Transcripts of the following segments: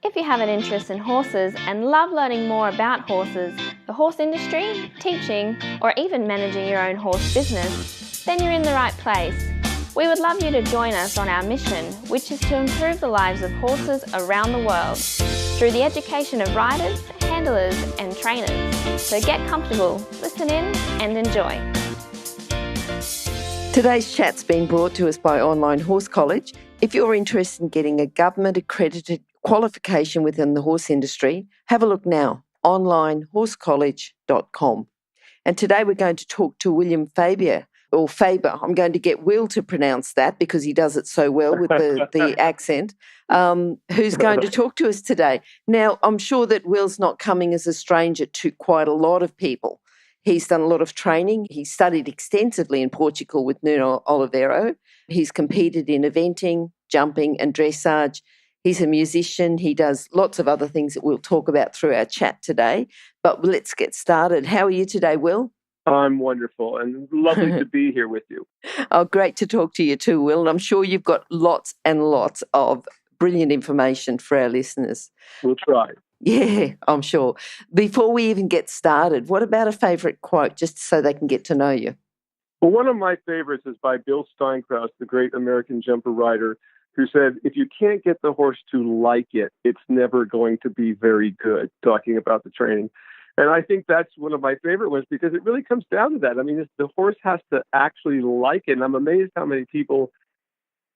If you have an interest in horses and love learning more about horses, the horse industry, teaching, or even managing your own horse business, then you're in the right place. We would love you to join us on our mission, which is to improve the lives of horses around the world through the education of riders, handlers, and trainers. So get comfortable, listen in, and enjoy. Today's chat's been brought to us by Online Horse College. If you're interested in getting a government-accredited qualification within the horse industry, have a look now, onlinehorsecollege.com. And today we're going to talk to William Faerber, or Faerber. I'm going to get Will to pronounce that because he does it so well with the accent, who's going to talk to us today. Now, I'm sure that Will's not coming as a stranger to quite a lot of people. He's done a lot of training. He studied extensively in Portugal with Nuno Oliveira. He's competed in eventing, jumping and dressage. He's a musician. He does lots of other things that we'll talk about through our chat today. But let's get started. How are you today, Will? I'm wonderful and lovely to be here with you. Oh, great to talk to you too, Will. And I'm sure you've got lots and lots of brilliant information for our listeners. We'll try. Yeah, I'm sure. Before we even get started, what about a favourite quote, just so they can get to know you? Well, one of my favorites is by Bill Steinkraus, the great American jumper rider, who said, if you can't get the horse to like it, it's never going to be very good, talking about the training. And I think that's one of my favorite ones because it really comes down to that. I mean, the horse has to actually like it. And I'm amazed how many people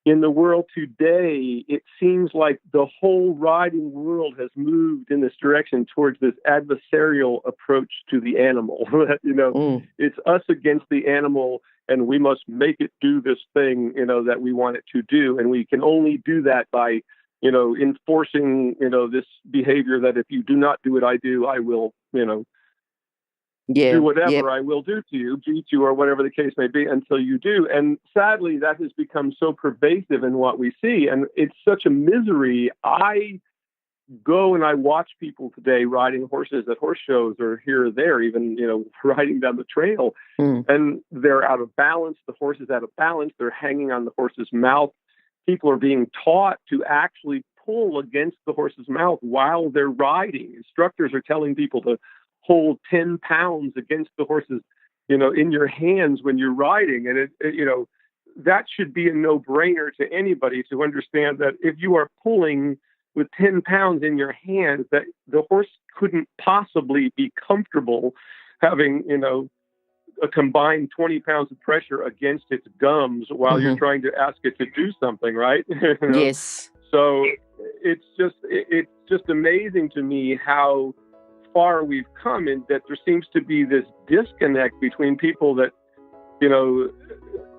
in the world today, it seems like the whole riding world has moved in this direction towards this adversarial approach to the animal. It's us against the animal, and we must make it do this thing, that we want it to do. And we can only do that by, enforcing, this behavior that if you do not do what I do, I will, do whatever I will do to you, beat you, or whatever the case may be until you do. And sadly, that has become so pervasive in what we see. And it's such a misery. I go and I watch people today riding horses at horse shows or here or there, even, riding down the trail. And they're out of balance. The horse is out of balance. They're hanging on the horse's mouth. People are being taught to actually pull against the horse's mouth while they're riding. Instructors are telling people to hold 10 pounds against the horse's, in your hands when you're riding. And, that should be a no-brainer to anybody to understand that if you are pulling with 10 pounds in your hands, that the horse couldn't possibly be comfortable having, a combined 20 pounds of pressure against its gums while you're trying to ask it to do something, right? Yes. So it's just amazing to me how far we've come, and that there seems to be this disconnect between people that,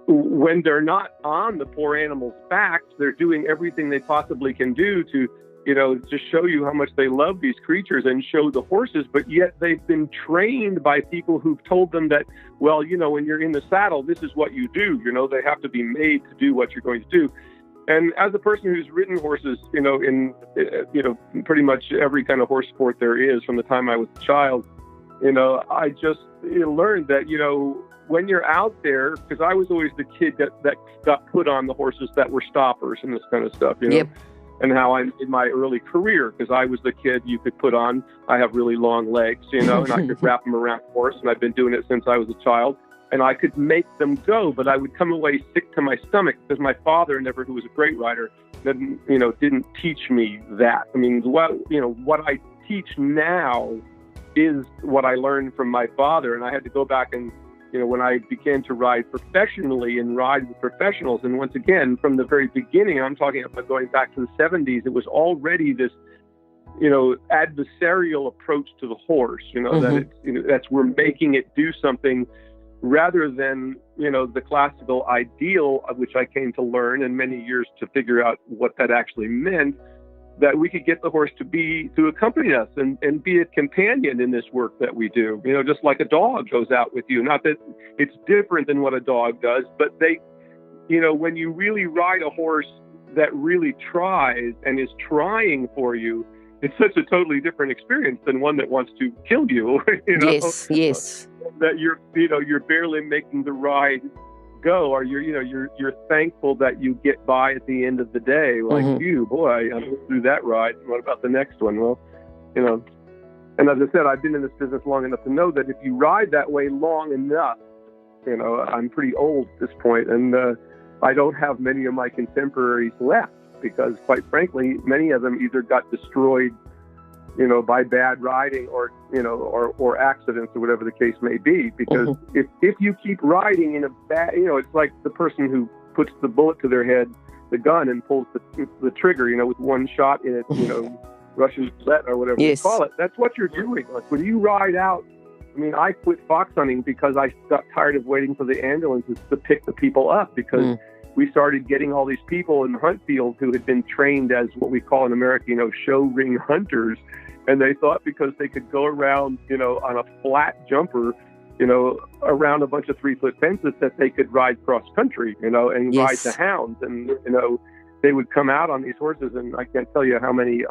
when they're not on the poor animals' backs, they're doing everything they possibly can do to, to show you how much they love these creatures and show the horses. But yet they've been trained by people who've told them that, well, when you're in the saddle, this is what you do. They have to be made to do what you're going to do. And as a person who's ridden horses, in pretty much every kind of horse sport there is from the time I was a child, I just learned that, when you're out there, because I was always the kid that got put on the horses that were stoppers and this kind of stuff, Yep. And how I in my early career, because I was the kid you could put on. I have really long legs, and I could wrap them around the horse, and I've been doing it since I was a child. And I could make them go, but I would come away sick to my stomach because my father, who was a great rider, didn't teach me that. I mean, what I teach now is what I learned from my father, and I had to go back and, when I began to ride professionally and ride with professionals, and once again, from the very beginning, I'm talking about going back to the 70s, it was already this, adversarial approach to the horse, that it's, that's we're making it do something rather than, the classical ideal, of which I came to learn in many years to figure out what that actually meant, that we could get the horse to accompany us and be a companion in this work that we do, just like a dog goes out with you. Not that it's different than what a dog does, but they, when you really ride a horse that really tries and is trying for you, it's such a totally different experience than one that wants to kill you. Yes. That you're barely making the ride go, or you're thankful that you get by at the end of the day. Like, you, boy, I went through that ride. What about the next one? Well, and as I said, I've been in this business long enough to know that if you ride that way long enough, I'm pretty old at this point, and I don't have many of my contemporaries left because, quite frankly, many of them either got destroyed, by bad riding or accidents or whatever the case may be. Because if you keep riding in a bad, it's like the person who puts the bullet to their head, the gun, and pulls the trigger, with one shot in it, Russian roulette or whatever they call it. That's what you're doing. Like when you ride out, I quit fox hunting because I got tired of waiting for the ambulances to pick the people up, because we started getting all these people in the hunt field who had been trained as what we call in America, show ring hunters. And they thought because they could go around, on a flat jumper, around a bunch of 3-foot fences, that they could ride cross country, and ride the hounds. And, they would come out on these horses. And I can't tell you how many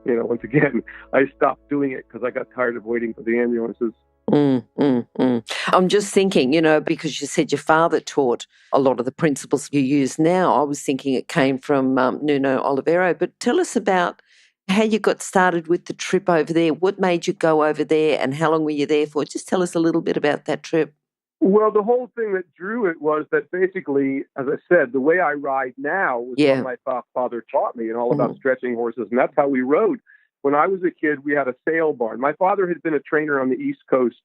once again, I stopped doing it because I got tired of waiting for the ambulances. I'm just thinking, because you said your father taught a lot of the principles you use now. I was thinking it came from Nuno Oliveira. But tell us about how you got started with the trip over there. What made you go over there, and how long were you there for? Just tell us a little bit about that trip. Well, the whole thing that drew it was that basically, as I said, the way I ride now was what my father taught me, and all about stretching horses. And that's how we rode. When I was a kid, we had a sale barn. My father had been a trainer on the East Coast,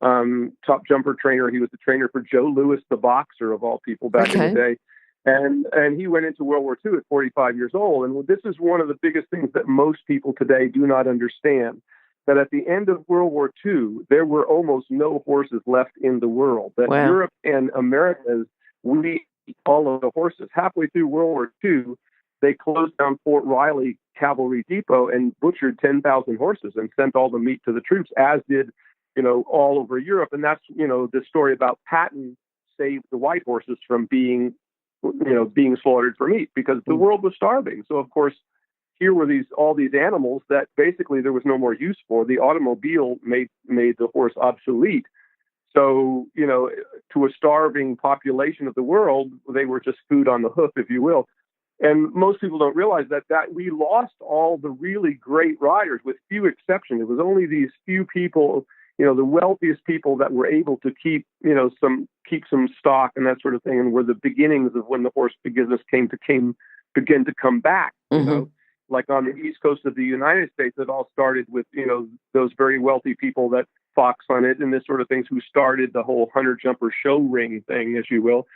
top jumper trainer. He was the trainer for Joe Louis, the boxer, of all people, back in the day. And he went into World War II at 45 years old. And this is one of the biggest things that most people today do not understand, that at the end of World War II, there were almost no horses left in the world. That Europe and Americas, we all of the horses. Halfway through World War II, they closed down Fort Riley Cavalry Depot and butchered 10,000 horses and sent all the meat to the troops, as did, all over Europe. And that's, the story about Patton saved the white horses from being slaughtered for meat, because the world was starving. So, of course, here were all these animals that basically there was no more use for. The automobile made the horse obsolete. So, to a starving population of the world, they were just food on the hoof, if you will. And most people don't realize that we lost all the really great riders, with few exceptions. It was only these few people, the wealthiest people, that were able to keep some stock and that sort of thing, and were the beginnings of when the horse business began to come back. Like on the East Coast of the United States, it all started with those very wealthy people that fox hunted and this sort of things, who started the whole hunter jumper show ring thing, as you will,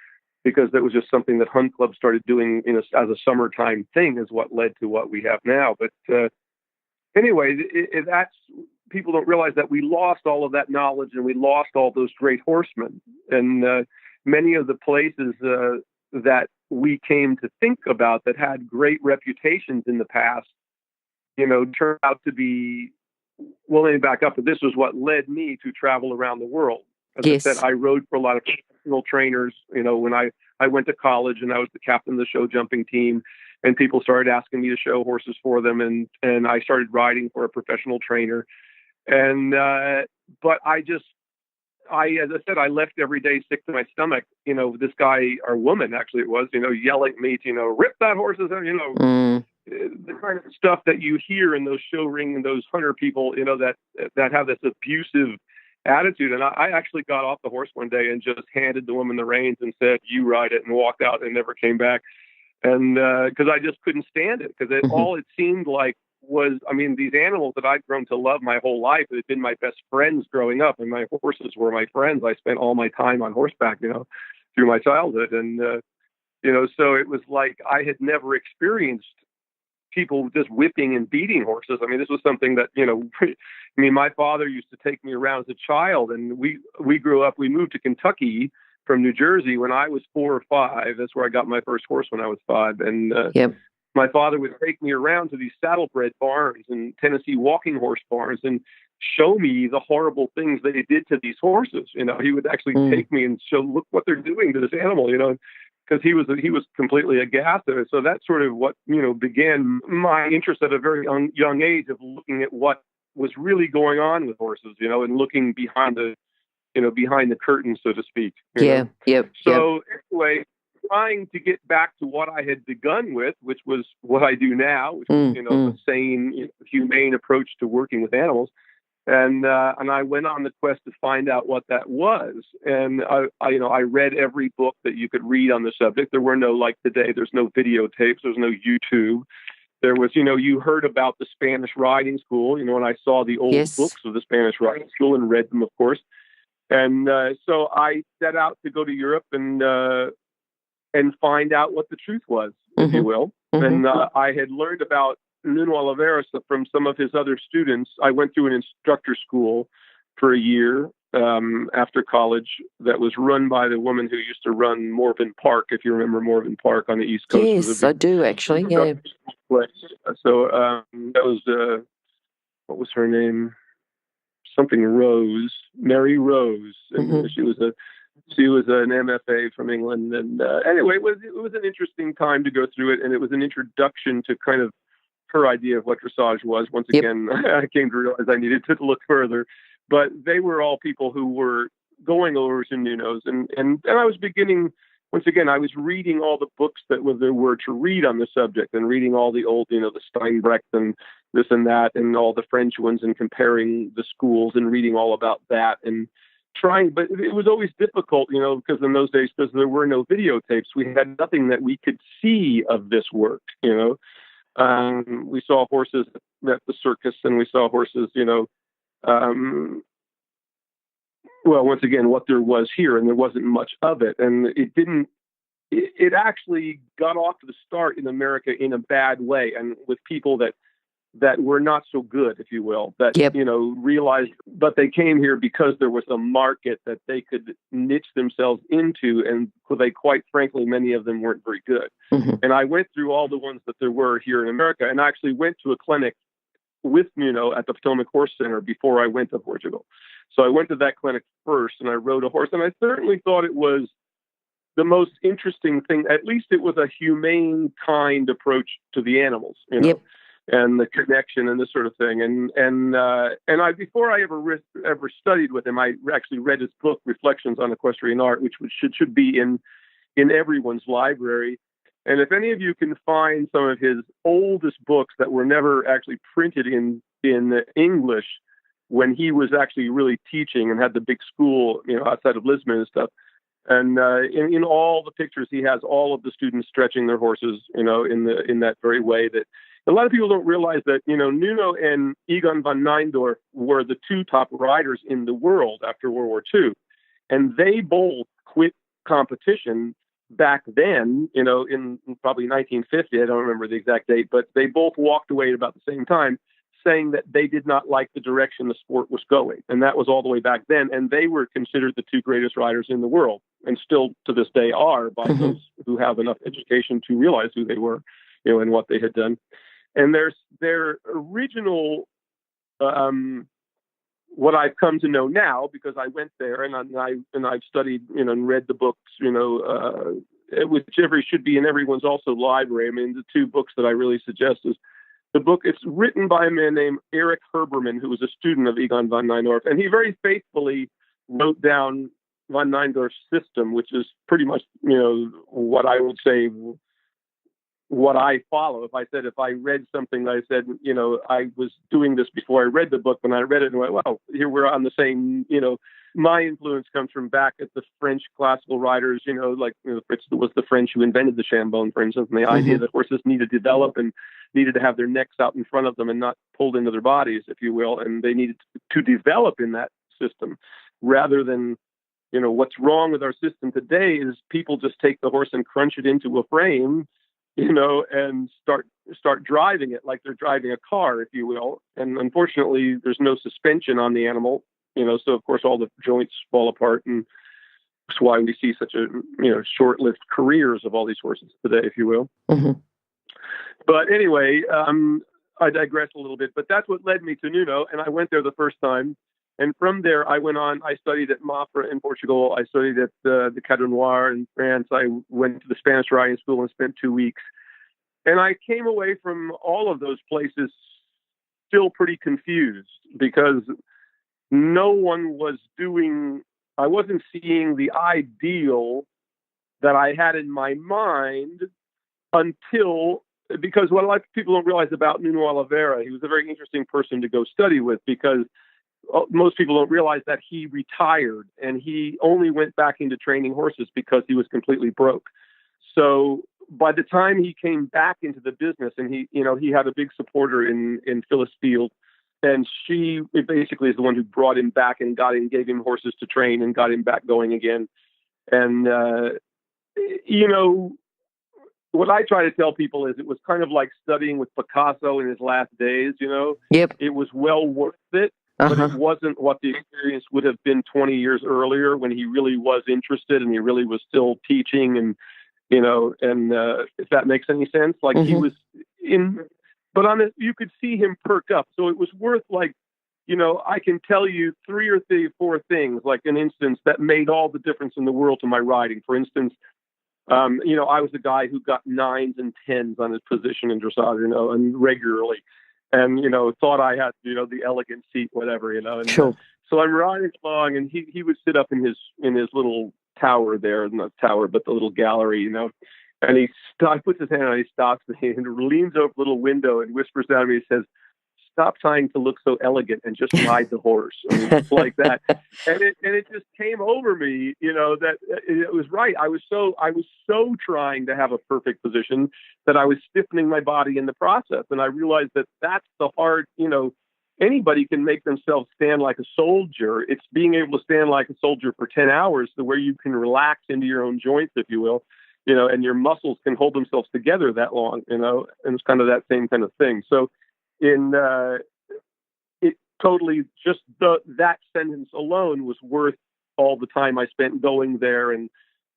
because that was just something that hunt clubs started doing as a summertime thing, is what led to what we have now. But anyway, that's, people don't realize that we lost all of that knowledge, and we lost all those great horsemen. And many of the places that we came to think about that had great reputations in the past, turned out to be, well, let me back up. But this was what led me to travel around the world. As I said, I rode for a lot of professional trainers. When I went to college and I was the captain of the show jumping team, and people started asking me to show horses for them, and I started riding for a professional trainer. And but as I said, I left every day sick to my stomach. This guy, or woman, actually it was, yelling at me to, rip that horse's, the kind of stuff that you hear in those show ring and those hunter people, that have this abusive attitude. And I actually got off the horse one day and just handed the woman the reins and said, "You ride it," and walked out and never came back. And because I just couldn't stand it, because all it seemed like was, these animals that I'd grown to love my whole life, had been my best friends growing up, and my horses were my friends. I spent all my time on horseback, through my childhood. And, so it was like I had never experienced people just whipping and beating horses. This was something that, my father used to take me around as a child, and we grew up, we moved to Kentucky from New Jersey when I was 4 or 5. That's where I got my first horse, when I was 5. And, my father would take me around to these saddlebred barns and Tennessee walking horse barns and show me the horrible things they did to these horses. He would actually take me and show, look what they're doing to this animal, because he was completely aghast at it. So that's sort of what, began my interest at a very young age, of looking at what was really going on with horses, and looking behind behind the curtain, so to speak. Yeah, yep. So anyway, trying to get back to what I had begun with, which was what I do now, which was, a sane, humane approach to working with animals. And I went on the quest to find out what that was. And I read every book that you could read on the subject. There were no, like today, there's no videotapes, there's no YouTube. There was, you heard about the Spanish riding school, and I saw the old books of the Spanish riding school and read them, of course. And so I set out to go to Europe and find out what the truth was, if you will. And I had learned about Nuno Oliveira from some of his other students. I went through an instructor school for a year after college that was run by the woman who used to run Morven Park, if you remember Morven Park on the East Coast. Yes, I do, actually, yeah. So that was, what was her name? Something Rose, Mary Rose. And she was an MFA from England. And anyway, it was an interesting time to go through it, and it was an introduction to kind of her idea of what dressage was. Once again, I came to realize I needed to look further. But they were all people who were going over to Nuno's. And I was beginning, once again, I was reading all the books that there were to read on the subject, and reading all the old, the Steinbrecht and this and that, and all the French ones, and comparing the schools and reading all about that, and trying. But it was always difficult, because in those days, because there were no videotapes, we had nothing that we could see of this work, we saw horses at the circus, and we saw horses, well, once again, what there was here, and there wasn't much of it. And it actually got off to the start in America in a bad way, and with people that were not so good, if you will, that, realized, but they came here because there was a market that they could niche themselves into. And they, quite frankly, many of them weren't very good. And I went through all the ones that there were here in America, and I actually went to a clinic with Nuno at the Potomac Horse Center before I went to Portugal. So I went to that clinic first, and I rode a horse, and I certainly thought it was the most interesting thing. At least it was a humane, kind approach to the animals, and the connection and this sort of thing. And I, before I ever studied with him, I actually read his book, Reflections on Equestrian Art, which should be in everyone's library. And if any of you can find some of his oldest books that were never actually printed in English, when he was actually really teaching and had the big school, outside of Lisbon and stuff. And in all the pictures, he has all of the students stretching their horses, in that very way. That a lot of people don't realize that, Nuno and Egon van Nijndorf were the two top riders in the world after World War II. And they both quit competition back then, in probably 1950. I don't remember the exact date, but they both walked away at about the same time, saying that they did not like the direction the sport was going. And that was all the way back then. And they were considered the two greatest riders in the world, and still to this day are, by those who have enough education to realize who they were, and what they had done. And their original, what I've come to know now, because I went there and I've studied, and read the books, whichever should be in everyone's also library. I mean, the two books that I really suggest is the book. It's written by a man named Eric Herbermann, who was a student of Egon van Nijndorf, and he very faithfully wrote down van Nijndorf's system, which is pretty much, what I would say, what I follow. If I read something that I said, I was doing this before I read the book, when I read it and went, well, here we're on the same, my influence comes from back at the French classical writers, like Fritz was the French who invented the Chambon, for instance, and the idea that horses need to develop and needed to have their necks out in front of them and not pulled into their bodies, if you will, and they needed to develop in that system, rather than, what's wrong with our system today is people just take the horse and crunch it into a frame, and start driving it like they're driving a car, if you will. And unfortunately, there's no suspension on the animal, so of course all the joints fall apart, and that's why we see such a, short-lived careers of all these horses today, if you will. But anyway, I digress a little bit, but that's what led me to Nuno, and I went there the first time. And from there, I went on. I studied at Mafra in Portugal. I studied at the Cadre Noir in France. I went to the Spanish riding school and spent 2 weeks. And I came away from all of those places still pretty confused, because no one was doing I wasn't seeing the ideal that I had in my mind because what a lot of people don't realize about Nuno Oliveira, he was a very interesting person to go study with, because most people don't realize that he retired and he only went back into training horses because he was completely broke. So by the time he came back into the business, and he had a big supporter in Phyllis Field, and she basically is the one who brought him back and gave him horses to train and got him back going again. And, what I try to tell people is it was kind of like studying with Picasso in his last days, Yep. It was well worth it, but it wasn't what the experience would have been 20 years earlier, when he really was interested and he really was still teaching, and, if that makes any sense, like he was but you could see him perk up. So it was worth, like, I can tell you 3 or 4 things, like an instance that made all the difference in the world to my riding. For instance, I was a guy who got 9s and 10s on his position in dressage, and regularly, and, thought I had, the elegant seat, whatever, and Sure. So I'm riding along, and he would sit up in his little tower there, not tower, but the little gallery, and he puts his hand on, he stops me and leans over the little window and whispers down to me, he says, "Stop trying to look so elegant and just ride the horse." I mean, it's like that. And it just came over me, that it was right. I was so trying to have a perfect position that I was stiffening my body in the process. And I realized that that's the hard, anybody can make themselves stand like a soldier. It's being able to stand like a soldier for 10 hours to where you can relax into your own joints, if you will, and your muscles can hold themselves together that long, and it's kind of that same kind of thing. So, it totally, just that sentence alone was worth all the time I spent going there and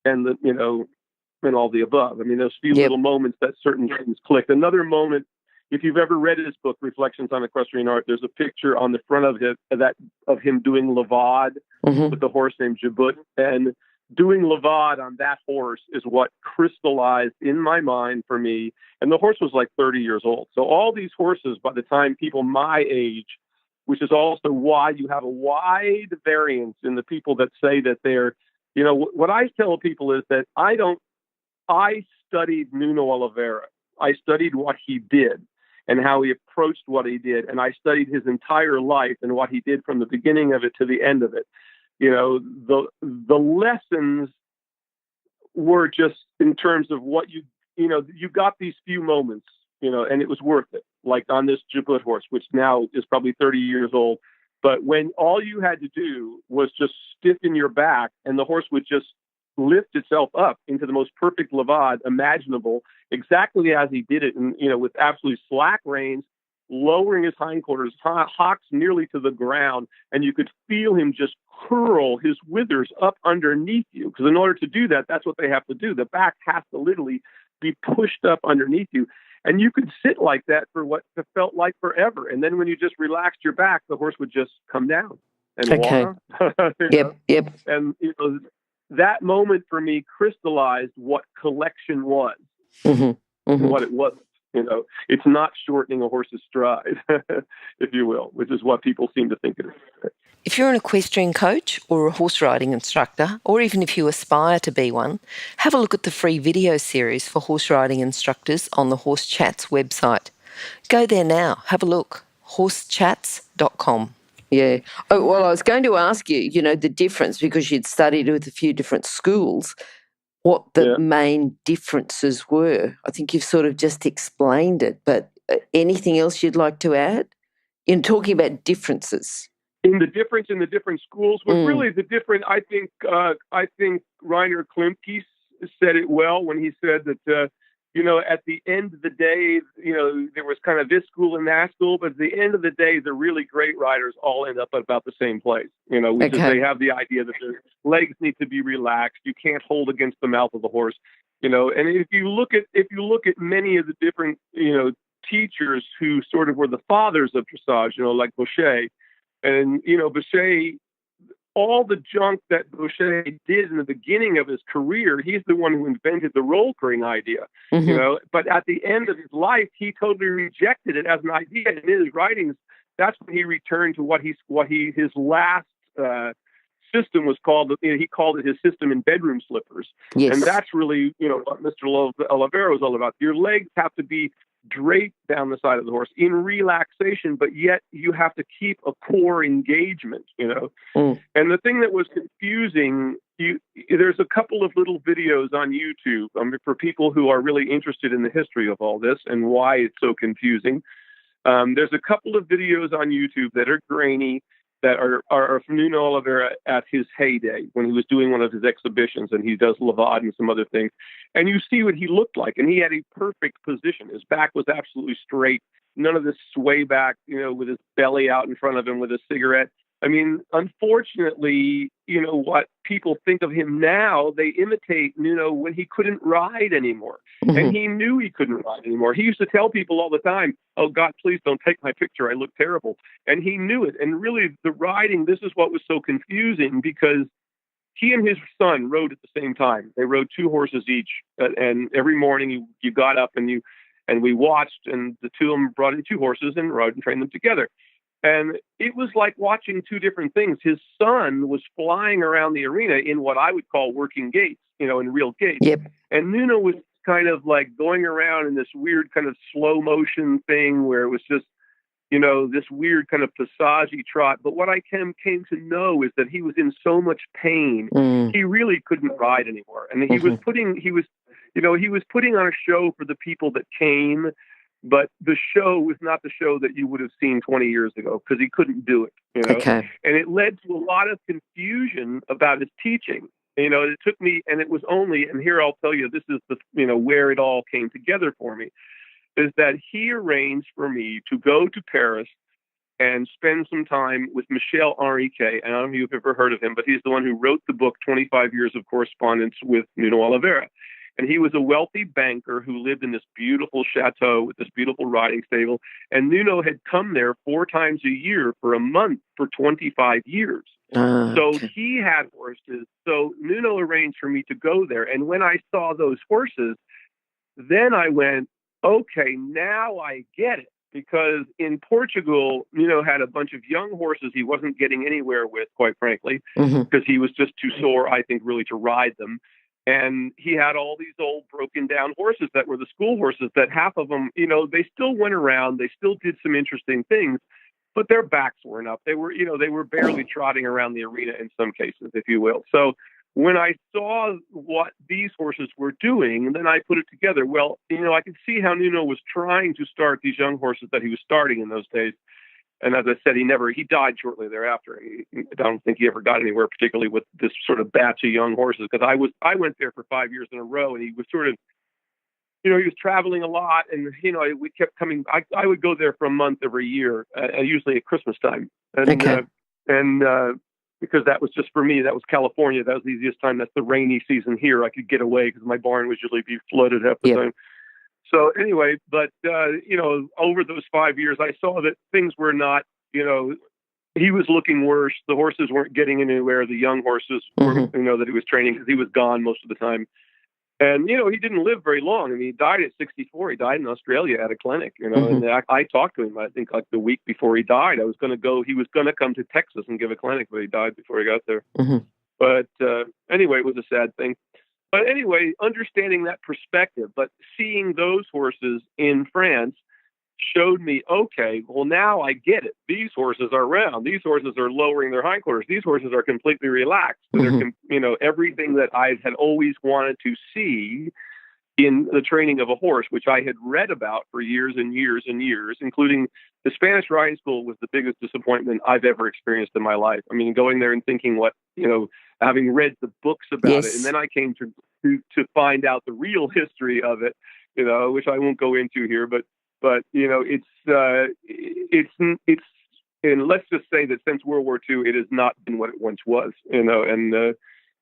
all the above. I mean, those few little moments that certain things clicked. Another moment, if you've ever read his book, Reflections on Equestrian Art, there's a picture on the front of it of him doing Levade with the horse named Jabut. And doing Levade on that horse is what crystallized in my mind for me. And the horse was like 30 years old. So all these horses, by the time people my age, which is also why you have a wide variance in the people that say that they're, what I tell people is that I studied Nuno Oliveira. I studied what he did and how he approached what he did. And I studied his entire life and what he did from the beginning of it to the end of it. The lessons were just in terms of what you got these few moments, and it was worth it. Like on this Jabut horse, which now is probably 30 years old. But when all you had to do was just stiffen your back and the horse would just lift itself up into the most perfect Levade imaginable, exactly as he did it, and with absolutely slack reins, lowering his hindquarters, hocks nearly to the ground, and you could feel him just curl his withers up underneath you. Because in order to do that, that's what they have to do. The back has to literally be pushed up underneath you. And you could sit like that for what felt like forever. And then when you just relaxed your back, the horse would just come down and walk. Yep. And that moment for me crystallized what collection was and what it wasn't. It's not shortening a horse's stride, if you will, which is what people seem to think it is. If you're an equestrian coach or a horse riding instructor, or even if you aspire to be one, have a look at the free video series for horse riding instructors on the Horse Chats website. Go there now, have a look, horsechats.com. Yeah. Oh, well, I was going to ask you, the difference, because you'd studied with a few different schools, what the main differences were. I think you've sort of just explained it, but anything else you'd like to add in talking about differences? In the difference in the different schools was really the different. I think Rainer Klimke said it well when he said that at the end of the day, there was kind of this school and that school, but at the end of the day, the really great riders all end up at about the same place. Which is they have the idea that their legs need to be relaxed. You can't hold against the mouth of the horse. And if you look at many of the different teachers who sort of were the fathers of dressage, like Boucher. And, Boucher, all the junk that Boucher did in the beginning of his career, he's the one who invented the roll curring idea, But at the end of his life, he totally rejected it as an idea. And in his writings, that's when he returned to his last system was called, he called it his system in bedroom slippers. Yes. And that's really, what Mr. Oliveira was all about. Your legs have to be draped down the side of the horse in relaxation, but yet you have to keep a core engagement, And the thing that was confusing, there's a couple of little videos on YouTube for people who are really interested in the history of all this and why it's so confusing. There's a couple of videos on YouTube that are grainy, that are from Nuno Oliveira at his heyday when he was doing one of his exhibitions, and he does Lavad and some other things. And you see what he looked like, and he had a perfect position. His back was absolutely straight, none of this sway back, with his belly out in front of him with a cigarette. I mean, unfortunately, what people think of him now, they imitate Nuno when he couldn't ride anymore. Mm-hmm. And he knew he couldn't ride anymore. He used to tell people all the time, "Oh, God, please don't take my picture. I look terrible." And he knew it. And really, the riding, this is what was so confusing, because he and his son rode at the same time. They rode 2 horses each. And every morning you got up and we watched, and the two of them brought in 2 horses and rode and trained them together. And it was like watching 2 different things. His son was flying around the arena in what I would call working gaits, in real gaits. Yep. And Nuno was kind of like going around in this weird kind of slow motion thing where it was just, this weird kind of passagey trot. But what I came to know is that he was in so much pain. He really couldn't ride anymore. And he was putting on a show for the people that came. But the show was not the show that you would have seen 20 years ago, because he couldn't do it, Okay. And it led to a lot of confusion about his teaching. It took me, and it was only, and here I'll tell you, this is the, where it all came together for me, is that he arranged for me to go to Paris and spend some time with Michel Henriquet. And I don't know if you've ever heard of him, but he's the one who wrote the book, 25 Years of Correspondence with Nuno Oliveira. And he was a wealthy banker who lived in this beautiful chateau with this beautiful riding stable. And Nuno had come there 4 times a year for a month for 25 years. So he had horses. So Nuno arranged for me to go there. And when I saw those horses, then I went, okay, now I get it. Because in Portugal, Nuno had a bunch of young horses he wasn't getting anywhere with, quite frankly, because he was just too sore, I think, really to ride them. And he had all these old broken down horses that were the school horses that half of them, they still went around. They still did some interesting things, but their backs weren't up. They were barely trotting around the arena in some cases, if you will. So when I saw what these horses were doing, then I put it together. Well, I could see how Nuno was trying to start these young horses that he was starting in those days. And as I said, he died shortly thereafter. I don't think he ever got anywhere, particularly with this sort of batch of young horses, because I went there for 5 years in a row, and he was sort of, he was traveling a lot, and we kept coming. I would go there for a month every year, usually at Christmas time, and because that was just for me. That was California. That was the easiest time. That's the rainy season here. I could get away because my barn would usually be flooded half the time. So anyway, but, over those 5 years, I saw that things were not, he was looking worse. The horses weren't getting anywhere. The young horses were, that he was training, because he was gone most of the time. And, he didn't live very long. I mean, he died at 64. He died in Australia at a clinic, and I talked to him, I think, like the week before he died. He was going to come to Texas and give a clinic, but he died before he got there. But anyway, it was a sad thing. But anyway, understanding that perspective, but seeing those horses in France showed me, okay, well, now I get it. These horses are round. These horses are lowering their hindquarters. These horses are completely relaxed. They're, everything that I had always wanted to see in the training of a horse, which I had read about for years and years and years, including the Spanish riding school was the biggest disappointment I've ever experienced in my life. I mean, going there and thinking having read the books about it, and then I came to find out the real history of it, which I won't go into here, but it's and let's just say that since World War II, it has not been what it once was, and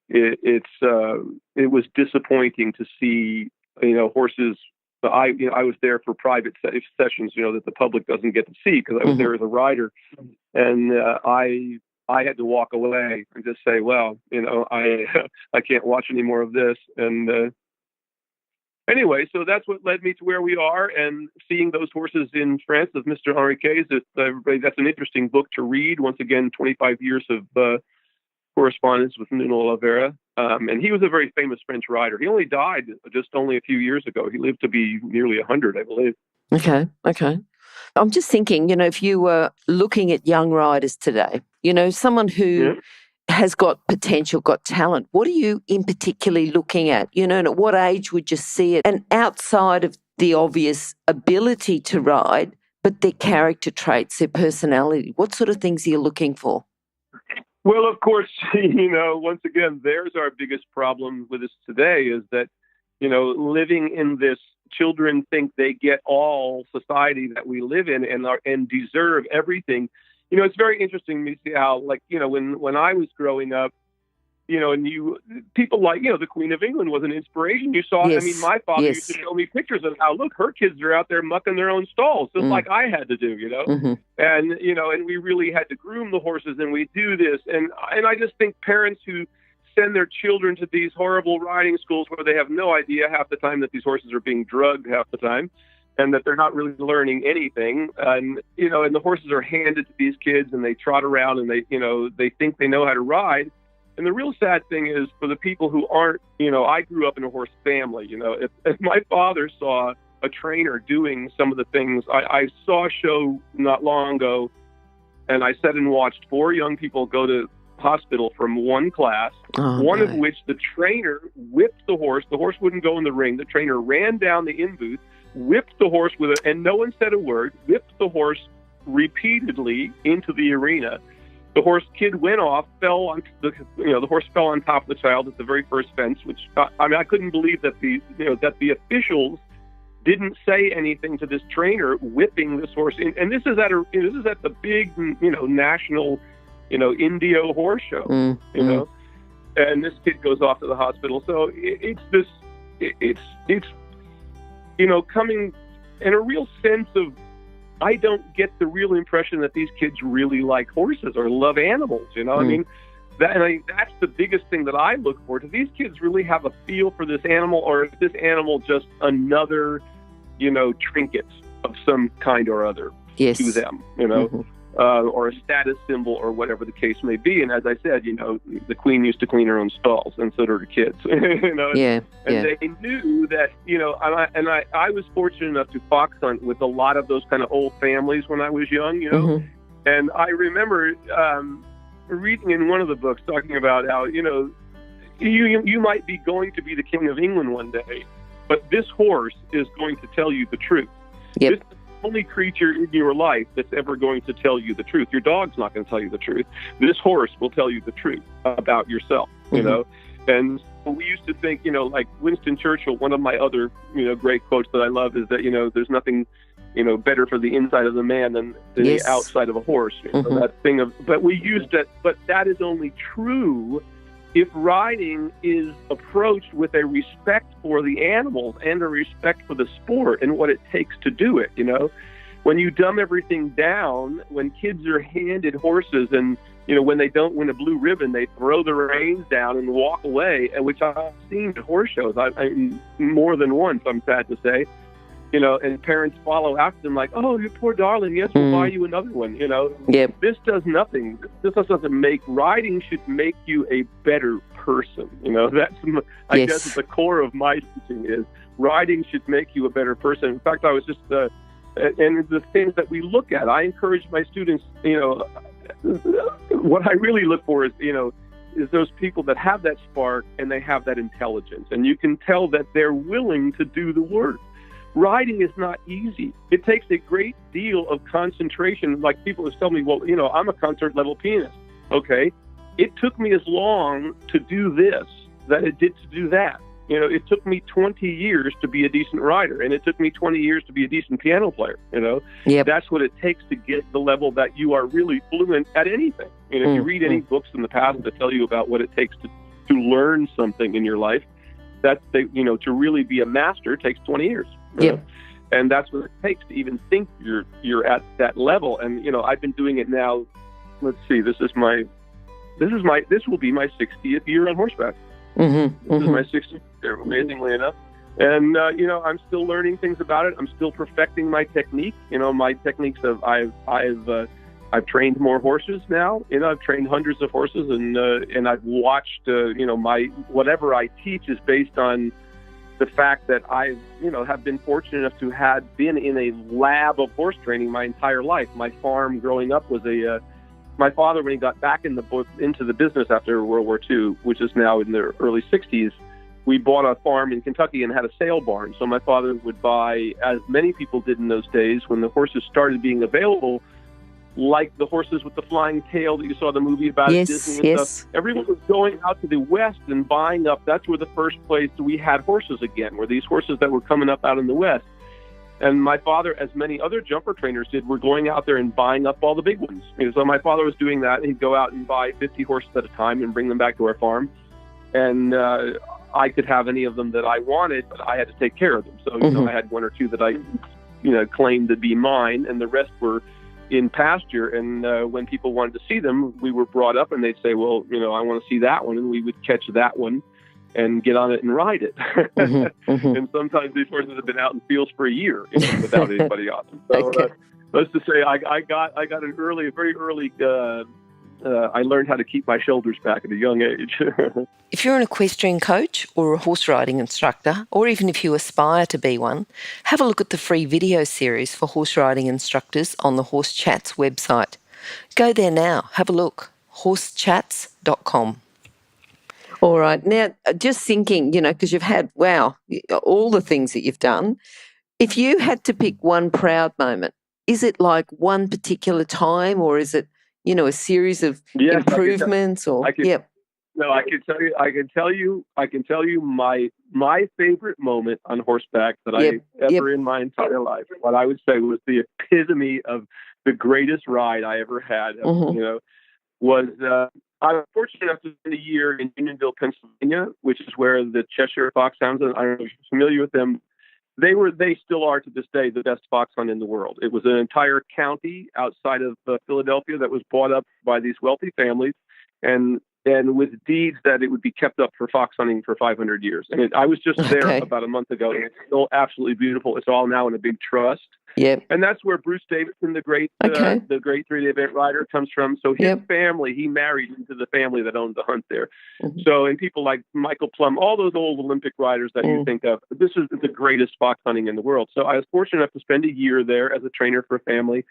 it was disappointing to see, horses. I was there for private sessions, that the public doesn't get to see, because I was there as a rider, and I had to walk away and just say, well, I can't watch any more of this. And anyway, so that's what led me to where we are, and seeing those horses in France of Mr. Henriquet. Everybody, that's an interesting book to read. Once again, 25 years of correspondence with Nuno Oliveira. And he was a very famous French rider. He only died just only a few years ago. He lived to be nearly 100, I believe. Okay. I'm just thinking, if you were looking at young riders today, someone who has got potential, got talent, what are you in particularly looking at? And at what age would you see it? And outside of the obvious ability to ride, but their character traits, their personality, what sort of things are you looking for? Well, of course, once again, there's our biggest problem with us today is that, living in this children think they get all society that we live in and deserve everything. It's very interesting to see how, when I was growing up, and people like, the Queen of England was an inspiration. You saw, yes. My father used to show me pictures of how, look, her kids are out there mucking their own stalls, just like I had to do, Mm-hmm. And, and we really had to groom the horses, and we do this. And I just think parents who send their children to these horrible riding schools where they have no idea half the time that these horses are being drugged half the time, and that they're not really learning anything. And, and the horses are handed to these kids, and they trot around, and they think they know how to ride. And the real sad thing is for the people who aren't, I grew up in a horse family. If my father saw a trainer doing some of the things, I saw a show not long ago, and I sat and watched 4 young people go to hospital from one class, one of which the trainer whipped the horse. The horse wouldn't go in the ring. The trainer ran down the in booth, whipped the horse and no one said a word, whipped the horse repeatedly into the arena. The kid went off, fell on the horse fell on top of the child at the very first fence, which I couldn't believe that the officials didn't say anything to this trainer whipping this horse. And this is at the big, national, Indio horse show, and this kid goes off to the hospital. So it's coming in a real sense of, I don't get the real impression that these kids really like horses or love animals. I mean, that's the biggest thing that I look for. Do these kids really have a feel for this animal, or is this animal just another, trinket of some kind or other to them, or a status symbol or whatever the case may be? And as I said, the Queen used to clean her own stalls, and so did her kids. They knew that, I was fortunate enough to fox hunt with a lot of those kind of old families when I was young, and I remember reading in one of the books talking about how, you might be going to be the King of England one day, but this horse is going to tell you the truth. Yep. This is the only creature in your life that's ever going to tell you the truth. Your dog's not going to tell you the truth. This horse will tell you the truth about yourself, And we used to think, like Winston Churchill, one of my other, great quotes that I love is that, there's nothing, better for the inside of the man than the outside of a horse. That thing of, but we used that, but that is only true if riding is approached with a respect for the animals and a respect for the sport and what it takes to do it. When you dumb everything down, when kids are handed horses and, when they don't win a blue ribbon, they throw the reins down and walk away, which I've seen at horse shows I more than once, I'm sad to say, and parents follow after them like, oh, you poor darling, yes, we'll buy you another one, Yep. This does nothing. This doesn't riding should make you a better person. That's, I guess, at the core of my teaching is riding should make you a better person. In fact, I was just, and the things that we look at, I encourage my students, what I really look for is, is those people that have that spark and they have that intelligence, and you can tell that they're willing to do the work. Riding is not easy. It takes a great deal of concentration. Like people tell me, well, I'm a concert level pianist. Okay. It took me as long to do this that it did to do that. It took me 20 years to be a decent rider, and it took me 20 years to be a decent piano player. Yep. That's what it takes to get the level that you are really fluent at anything. If you read any books in the past that tell you about what it takes to learn something in your life, to really be a master takes 20 years. Yep. And that's what it takes to even think you're at that level. And I've been doing it now. Let's see, this will be my 60th year on horseback. This is my 60th year, amazingly enough. And I'm still learning things about it. I'm still perfecting my technique. My techniques of I've I've trained more horses now. I've trained hundreds of horses, and I've watched. My whatever I teach is based on the fact that I, have been fortunate enough to have been in a lab of horse training my entire life. My farm growing up was my father, when he got back into the business after World War II, which is now in the early 60s, we bought a farm in Kentucky and had a sale barn. So my father would buy, as many people did in those days, when the horses started being available, like the horses with the flying tail that you saw the movie about at Disney and stuff. Everyone was going out to the West and buying up. That's where the first place we had horses again, were these horses that were coming up out in the West. And my father, as many other jumper trainers did, were going out there and buying up all the big ones. So my father was doing that. He'd go out and buy 50 horses at a time and bring them back to our farm. And I could have any of them that I wanted, but I had to take care of them. So, I had one or two that I, claimed to be mine, and the rest were in pasture. And when people wanted to see them, we were brought up and they'd say, well, I want to see that one. And we would catch that one and get on it and ride it. And sometimes these horses have been out in fields for a year without anybody on them. So let's just say I got an very early, I learned how to keep my shoulders back at a young age. If you're an equestrian coach or a horse riding instructor, or even if you aspire to be one, have a look at the free video series for horse riding instructors on the Horse Chats website. Go there now, have a look, horsechats.com. All right. Now, just thinking, because you've had, all the things that you've done. If you had to pick one proud moment, is it like one particular time, or is it, a series of improvements? No, I can tell you my favorite moment on horseback that I ever in my entire life, what I would say was the epitome of the greatest ride I ever had, was I was fortunate enough to spend a year in Unionville, Pennsylvania, which is where the Cheshire Foxhounds, and I don't know if you're familiar with them, they still are to this day the best fox hunt in the world. It was an entire county outside of Philadelphia that was bought up by these wealthy families, and with deeds that it would be kept up for fox hunting for 500 years. And I was just there about a month ago, and it's still absolutely beautiful. It's all now in a big trust. Yep. And that's where Bruce Davidson, the great 3-day event rider, comes from. So his family, he married into the family that owned the hunt there. So, and people like Michael Plum, all those old Olympic riders that you think of, this is the greatest fox hunting in the world. So I was fortunate enough to spend a year there as a trainer for a family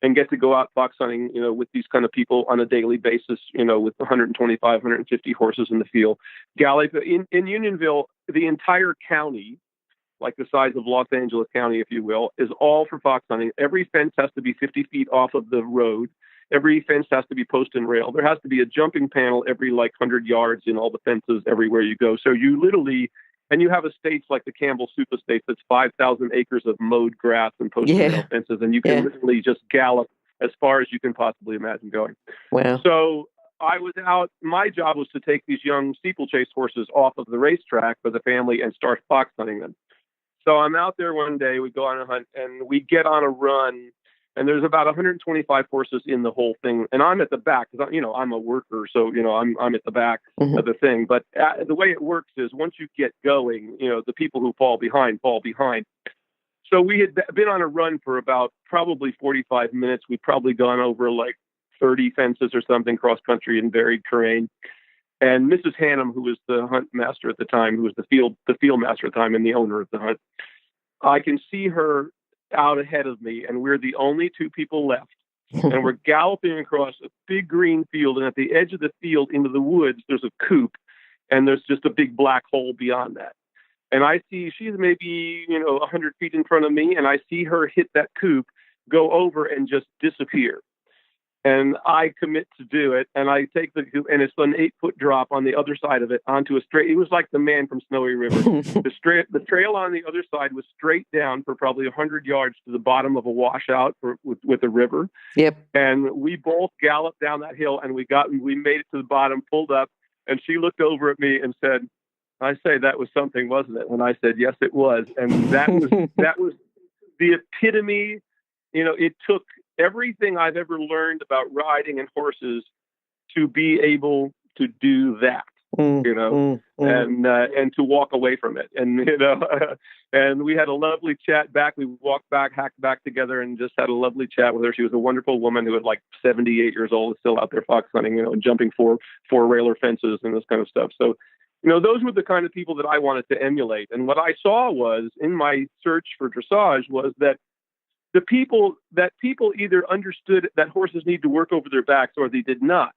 and get to go out fox hunting, with these kind of people on a daily basis, with 125, 150 horses in the field. Gallop in Unionville, the entire county, like the size of Los Angeles County, if you will, is all for fox hunting. Every fence has to be 50 feet off of the road. Every fence has to be post and rail. There has to be a jumping panel every 100 yards in all the fences everywhere you go. So you literally, and you have estates like the Campbell Soup Estate that's 5,000 acres of mowed grass and post and rail fences, and you can literally just gallop as far as you can possibly imagine going. Wow. So I was out, my job was to take these young steeplechase horses off of the racetrack for the family and start fox hunting them. So I'm out there one day, we go on a hunt, and we get on a run, and there's about 125 horses in the whole thing. And I'm at the back, because, I'm a worker, so, I'm at the back of the thing. But the way it works is once you get going, the people who fall behind. So we had been on a run for about probably 45 minutes. We'd probably gone over 30 fences or something cross country in varied terrain. And Mrs. Hannum, who was the hunt master at the time, who was the field master at the time and the owner of the hunt, I can see her out ahead of me, and we're the only two people left. And we're galloping across a big green field, and at the edge of the field into the woods, there's a coop, and there's just a big black hole beyond that. And I see she's maybe, 100 feet in front of me, and I see her hit that coop, go over, and just disappear. And I commit to do it, and I take the coop, and it's an 8-foot drop on the other side of it onto a straight. It was like the man from Snowy River. The trail on the other side was straight down for probably 100 yards to the bottom of a washout with a river. Yep. And we both galloped down that hill, and we made it to the bottom, pulled up, and she looked over at me and said, "I say that was something, wasn't it?" And I said, "Yes, it was." And that was the epitome. It took everything I've ever learned about riding and horses to be able to do that. you know, and to walk away from it. And, and we had a lovely chat back. We walked back, hacked back together, and just had a lovely chat with her. She was a wonderful woman who was like 78 years old, still out there fox hunting, and jumping four-railer fences and this kind of stuff. So, those were the kind of people that I wanted to emulate. And what I saw was, in my search for dressage, was that people either understood that horses need to work over their backs or they did not.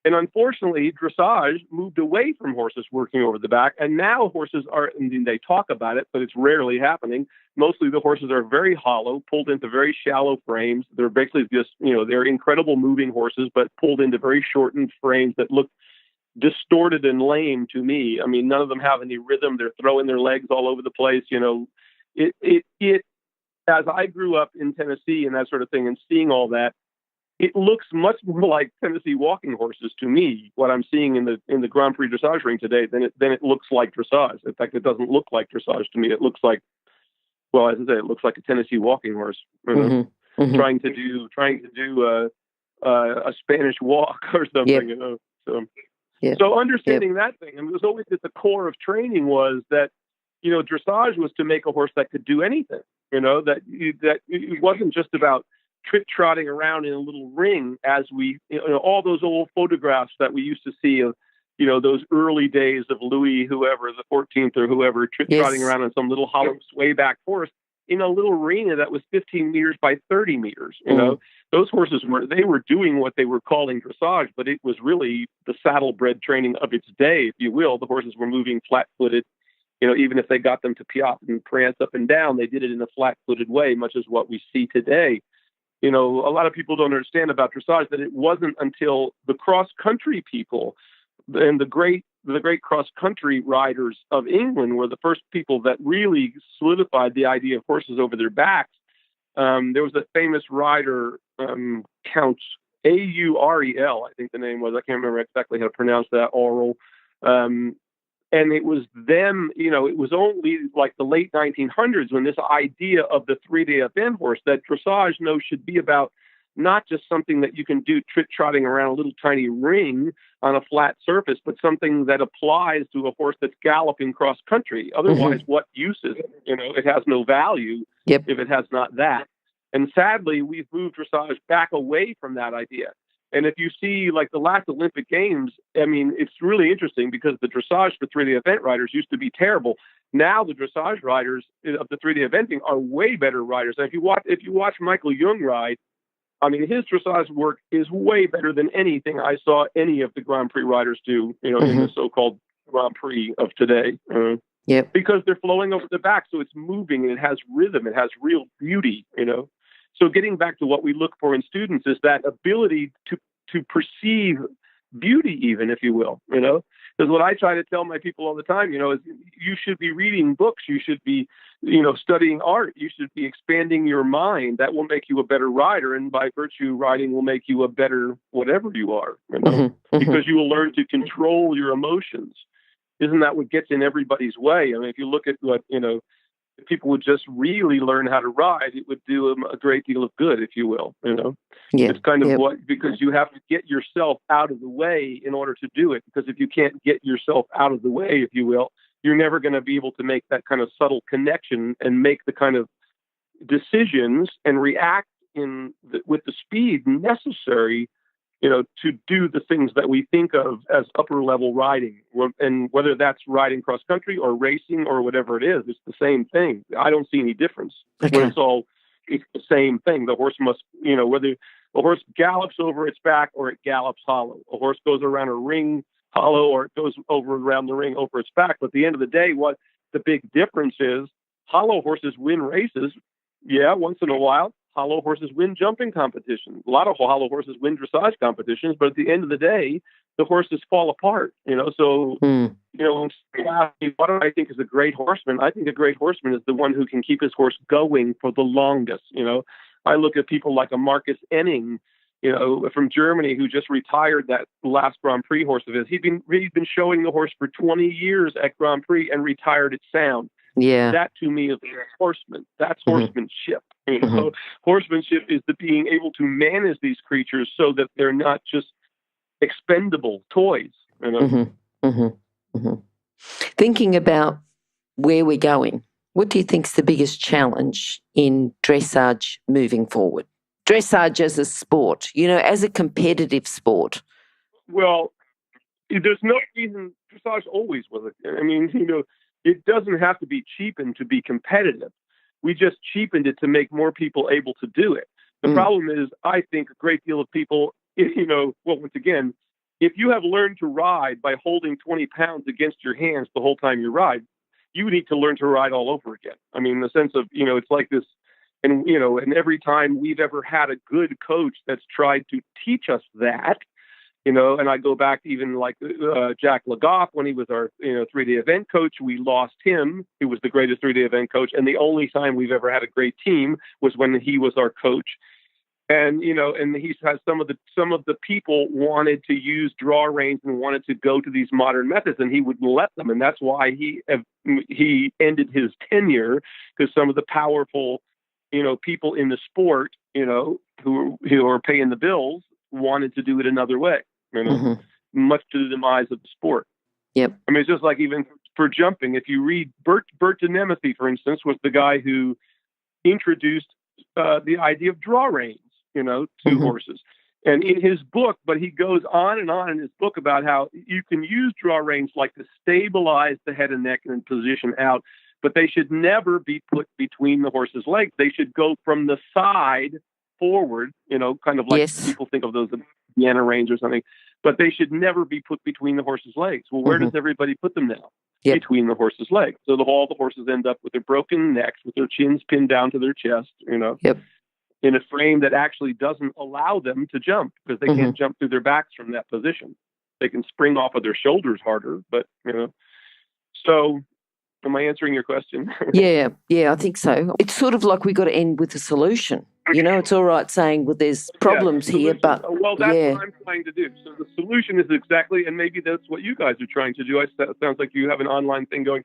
And unfortunately, dressage moved away from horses working over the back. And now horses they talk about it, but it's rarely happening. Mostly the horses are very hollow, pulled into very shallow frames. They're basically just, they're incredible moving horses, but pulled into very shortened frames that look distorted and lame to me. I mean, none of them have any rhythm. They're throwing their legs all over the place. As I grew up in Tennessee and that sort of thing and seeing all that, it looks much more like Tennessee walking horses to me, what I'm seeing in the Grand Prix dressage ring today, than it looks like dressage. In fact, it doesn't look like dressage to me. It looks like, well, as I say, it looks like a Tennessee walking horse, trying to do a Spanish walk or something, Yep. So understanding that thing, and it was always at the core of training was that, dressage was to make a horse that could do anything, that it wasn't just about trotting around in a little ring as we, all those old photographs that we used to see of, those early days of Louis, whoever, the 14th or whoever, trotting around on some little hollow swayback horse in a little arena that was 15 meters by 30 meters. Those horses were doing what they were calling dressage, but it was really the saddlebred training of its day, if you will. The horses were moving flat-footed. Even if they got them to piaffe and prance up and down, they did it in a flat-footed way, much as what we see today. A lot of people don't understand about dressage that it wasn't until the cross-country people and the great cross-country riders of England were the first people that really solidified the idea of horses over their backs. There was a famous rider, Count Aurel, I think the name was. I can't remember exactly how to pronounce that, Aurel. And it was them, it was only like the late 1900s when this idea of the 3-day event horse that dressage should be about not just something that you can do trotting around a little tiny ring on a flat surface, but something that applies to a horse that's galloping cross country. Otherwise, what use is it? It has no value if it has not that. And sadly, we've moved dressage back away from that idea. And if you see like the last Olympic Games, I mean, it's really interesting because the dressage for 3-day event riders used to be terrible. Now the dressage riders of the 3-day eventing are way better riders. And if you watch Michael Jung ride, I mean, his dressage work is way better than anything I saw any of the Grand Prix riders do, in the so-called Grand Prix of today. Because they're flowing over the back, so it's moving and it has rhythm, it has real beauty, So getting back to what we look for in students is that ability to perceive beauty, even, if you will, Because what I try to tell my people all the time, is you should be reading books, you should be, studying art, you should be expanding your mind. That will make you a better rider, and by virtue, riding will make you a better whatever you are, because you will learn to control your emotions. Isn't that what gets in everybody's way? I mean, if you look at what, if people would just really learn how to ride, it would do them a great deal of good, if you will, It's kind of because you have to get yourself out of the way in order to do it. Because if you can't get yourself out of the way, if you will, you're never going to be able to make that kind of subtle connection and make the kind of decisions and react with the speed necessary to do the things that we think of as upper level riding, and whether that's riding cross country or racing or whatever it is, it's the same thing. I don't see any difference. Okay. It's the same thing. The horse must, whether a horse gallops over its back or it gallops hollow. A horse goes around a ring hollow or it goes around the ring over its back. But at the end of the day, what the big difference is, hollow horses win races. Yeah, once in a while. Hollow horses win jumping competitions. A lot of hollow horses win dressage competitions, but at the end of the day, the horses fall apart. So what do I think is a great horseman? I think a great horseman is the one who can keep his horse going for the longest. I look at people like a Marcus Enning, from Germany, who just retired that last Grand Prix horse of his. He'd been showing the horse for 20 years at Grand Prix and retired it sound. Yeah. That to me is horseman. That's horsemanship. Horsemanship is the being able to manage these creatures so that they're not just expendable toys. Mm-hmm. Mm-hmm. Thinking about where we're going, what do you think's the biggest challenge in dressage moving forward? Dressage as a sport, as a competitive sport. Well, there's no reason dressage always was. I mean, it doesn't have to be cheapened to be competitive. We just cheapened it to make more people able to do it. The problem is, I think a great deal of people, once again, if you have learned to ride by holding 20 pounds against your hands the whole time you ride, you need to learn to ride all over again. I mean, in the sense of, it's like this, and every time we've ever had a good coach that's tried to teach us that, and I go back to even like Jack Legoff, when he was our, 3-day event coach, we lost him. He was the greatest 3-day event coach. And the only time we've ever had a great team was when he was our coach. And, and he has some of the people wanted to use draw reins and wanted to go to these modern methods, and he wouldn't let them. And that's why he ended his tenure, because some of the powerful, people in the sport, who are paying the bills, wanted to do it another way. Much to the demise of the sport. Yep. I mean, it's just like even for jumping. If you read Bert Denemeth, for instance, was the guy who introduced the idea of draw reins, to horses. And in his book, but he goes on and on in his book about how you can use draw reins like to stabilize the head and neck and position out, but they should never be put between the horse's legs. They should go from the side forward, kind of like people think of those Vienna reins or something, but they should never be put between the horse's legs. Well, where does everybody put them now? Yep. Between the horse's legs. So all the horses end up with their broken necks, with their chins pinned down to their chest, Yep. in a frame that actually doesn't allow them to jump, because they can't jump through their backs from that position. They can spring off of their shoulders harder, but, So am I answering your question? Yeah, I think so. It's sort of like we got to end with a solution. It's all right saying, well, there's problems here, but well, that's what I'm trying to do. So the solution is exactly, and maybe that's what you guys are trying to do. It sounds like you have an online thing going.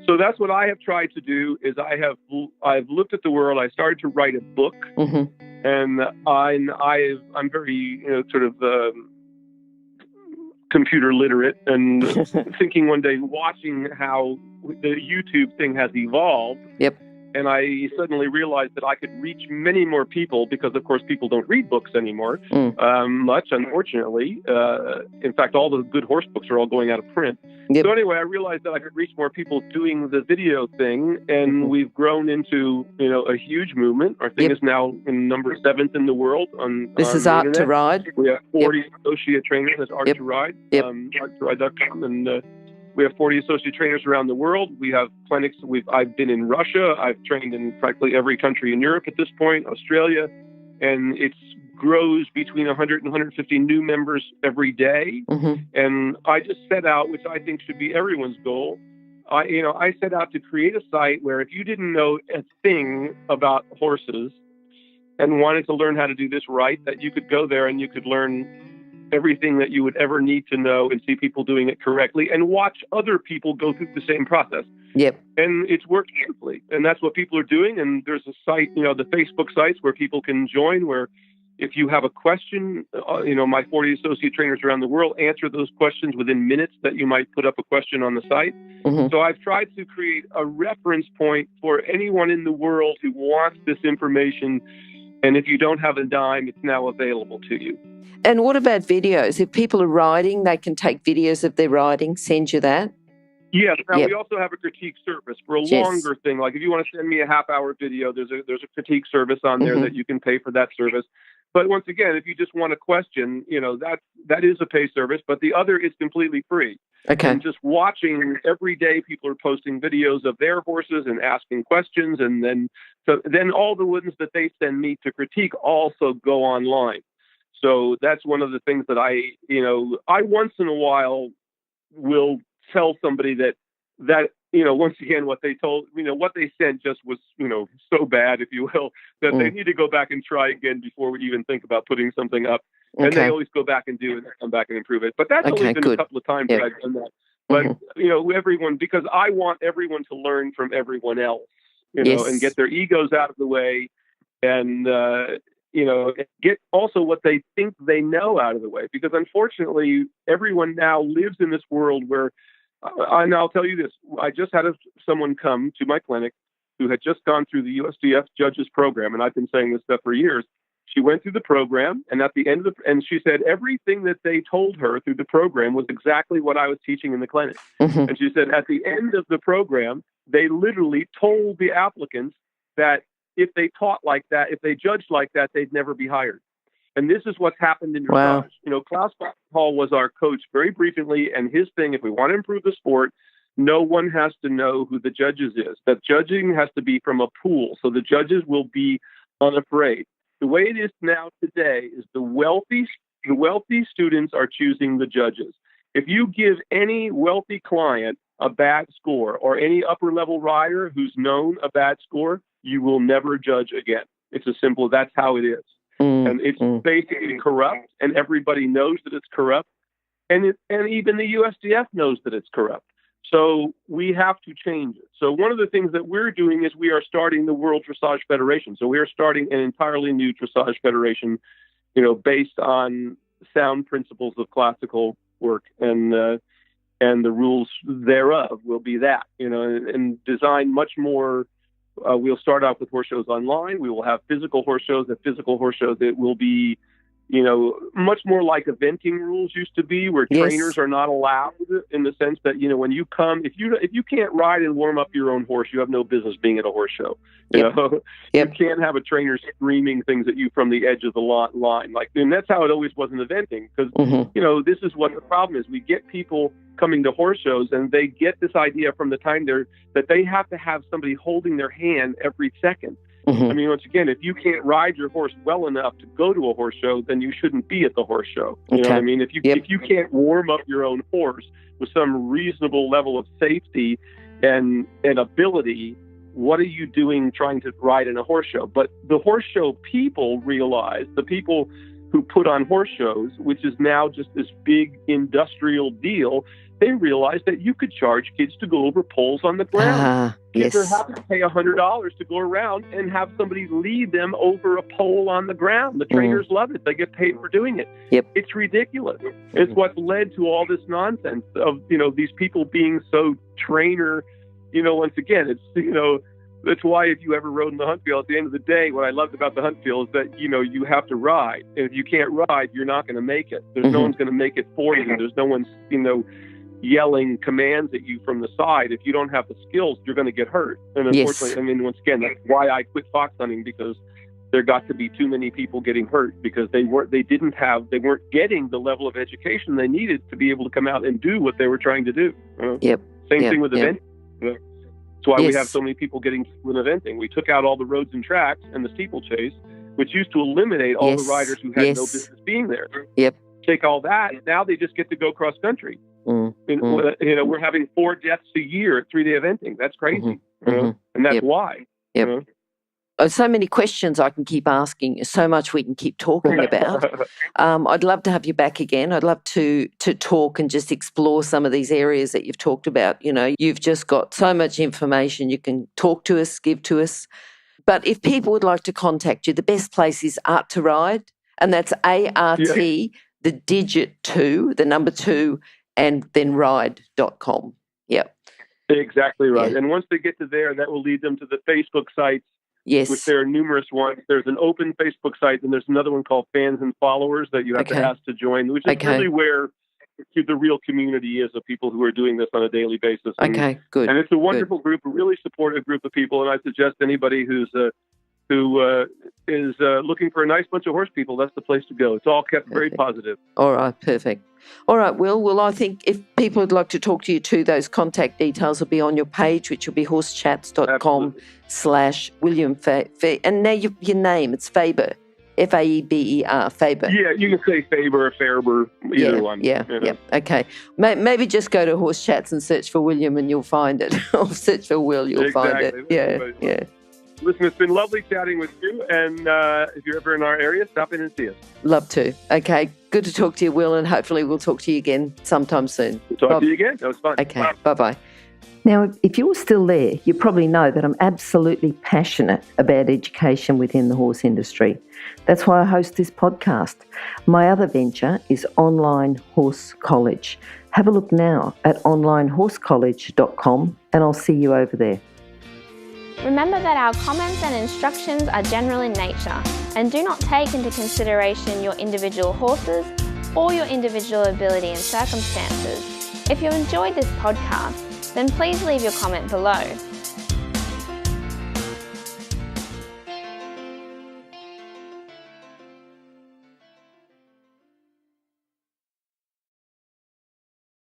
So that's what I have tried to do. Is I've looked at the world. I started to write a book, and I'm very sort of computer literate, and thinking one day, watching how the YouTube thing has evolved. Yep. And I suddenly realized that I could reach many more people, because, of course, people don't read books anymore, much, unfortunately. In fact, all the good horse books are all going out of print. Yep. So anyway, I realized that I could reach more people doing the video thing, and we've grown into, a huge movement. Our thing is now in number 7th in the world on This is Art to Ride. We have 40 associate trainers. That's Art to Ride, arttoride.com, and we have 40 associate trainers around the world. We have clinics. I've been in Russia. I've trained in practically every country in Europe at this point, Australia, and it grows between 100 and 150 new members every day. And I just set out, which I think should be everyone's goal. I set out to create a site where if you didn't know a thing about horses and wanted to learn how to do this right, that you could go there and you could learn everything that you would ever need to know and see people doing it correctly and watch other people go through the same process. Yep. And it's worked beautifully. And that's what people are doing. And there's a site, the Facebook sites where people can join, where if you have a question, my 40 associate trainers around the world answer those questions within minutes that you might put up a question on the site. So I've tried to create a reference point for anyone in the world who wants this information. And if you don't have a dime, it's now available to you. And what about videos? If people are riding, they can take videos of their riding, send you that? Yes. Now, we also have a critique service for a longer thing. Like if you want to send me a half-hour video, there's a critique service on there that you can pay for that service. But once again, if you just want a question, that is a pay service, but the other is completely free. Okay. And just watching every day, people are posting videos of their horses and asking questions. And then all the ones that they send me to critique also go online. So that's one of the things that I once in a while will tell somebody that once again, what they told, what they sent just was, so bad, if you will, that they need to go back and try again before we even think about putting something up. And they always go back and do it and come back and improve it. But that's only been a couple of times that I've done that. But, everyone, because I want everyone to learn from everyone else, and get their egos out of the way. And get also what they think they know out of the way. Because unfortunately, everyone now lives in this world where, and I'll tell you this, I just had someone come to my clinic who had just gone through the USDF judges program, and I've been saying this stuff for years. She went through the program, and at the end of and she said everything that they told her through the program was exactly what I was teaching in the clinic. Mm-hmm. And she said at the end of the program, they literally told the applicants that if they taught like that, if they judged like that, they'd never be hired. And this is what's happened in Wow. dressage. Klaus Hall was our coach very briefly, and his thing, if we want to improve the sport, no one has to know who the judges is. That judging has to be from a pool, so the judges will be unafraid. The way it is now today is the wealthy students are choosing the judges. If you give any wealthy client a bad score or any upper level rider who's known a bad score, you will never judge again. It's as simple as that's how it is. And it's basically corrupt, and everybody knows that it's corrupt. And even the USDF knows that it's corrupt. So we have to change it. So one of the things that we're doing is we are starting the World Dressage Federation. So we are starting an entirely new dressage federation, based on sound principles of classical work, and the rules thereof will be that, and design much more. We'll start out with horse shows online. We will have physical horse shows. At physical horse shows, it will be, much more like eventing rules used to be, where Yes. trainers are not allowed, in the sense that, when you come, if you can't ride and warm up your own horse, you have no business being at a horse show. Yep. You can't have a trainer screaming things at you from the edge of the line. And that's how it always was in eventing, because, this is what the problem is. We get people coming to horse shows, and they get this idea from the time that they have to have somebody holding their hand every second. I mean, once again, if you can't ride your horse well enough to go to a horse show, then you shouldn't be at the horse show. You know what I mean? If you can't warm up your own horse with some reasonable level of safety and ability, what are you doing trying to ride in a horse show? But the horse show people realize, the people who put on horse shows, which is now just this big industrial deal, they realize that you could charge kids to go over poles on the ground. Kids are happy to pay $100 to go around and have somebody lead them over a pole on the ground. The trainers love it. They get paid for doing it. It's ridiculous. It's what's led to all this nonsense of, these people being so trainer, once again, it's, that's why if you ever rode in the hunt field, at the end of the day, what I loved about the hunt field is that, you have to ride. And if you can't ride, you're not going to make it. There's no one's going to make it for you. There's no one's, yelling commands at you from the side. If you don't have the skills, you're going to get hurt. And unfortunately, once again, that's why I quit fox hunting, because there got to be too many people getting hurt because they weren't getting the level of education they needed to be able to come out and do what they were trying to do. Same thing with eventing. That's why we have so many people getting with eventing. We took out all the roads and tracks and the steeplechase, which used to eliminate all the riders who had no business being there. Take all that, and now they just get to go cross country. We're having 4 deaths a year at 3-day eventing. That's crazy. And that's why. So many questions I can keep asking, so much we can keep talking about. I'd love to have you back again. I'd love to talk and just explore some of these areas that you've talked about. You've just got so much information you can talk to us, give to us. But if people would like to contact you, the best place is Art to Ride, and that's ART, the digit 2, the number 2, and then ride.com. Exactly right. And once they get to there, that will lead them to the Facebook sites, which there are numerous ones. There's an open Facebook site, and there's another one called Fans and Followers that you have to ask to join, which is really where the real community is of people who are doing this on a daily basis. And, good. And it's a wonderful group, a really supportive group of people, and I suggest anybody who is looking for a nice bunch of horse people, that's the place to go. It's all kept very positive. All right, perfect. All right, Will. Well, I think if people would like to talk to you too, those contact details will be on your page, which will be horsechats.com/William Faerber. And now your name, it's Faerber, Faeber, Faerber. Yeah, you can say Faerber or Faerber, either one. Okay. Maybe just go to Horse Chats and search for William and you'll find it. Or search for Will, you'll find it. Yeah. Listen, it's been lovely chatting with you, and if you're ever in our area, stop in and see us. Love to. Okay, good to talk to you, Will, and hopefully we'll talk to you again sometime soon. We'll talk to you again. That was fun. Okay, bye-bye. Now, if you're still there, you probably know that I'm absolutely passionate about education within the horse industry. That's why I host this podcast. My other venture is Online Horse College. Have a look now at onlinehorsecollege.com and I'll see you over there. Remember that our comments and instructions are general in nature and do not take into consideration your individual horses or your individual ability and circumstances. If you enjoyed this podcast, then please leave your comment below.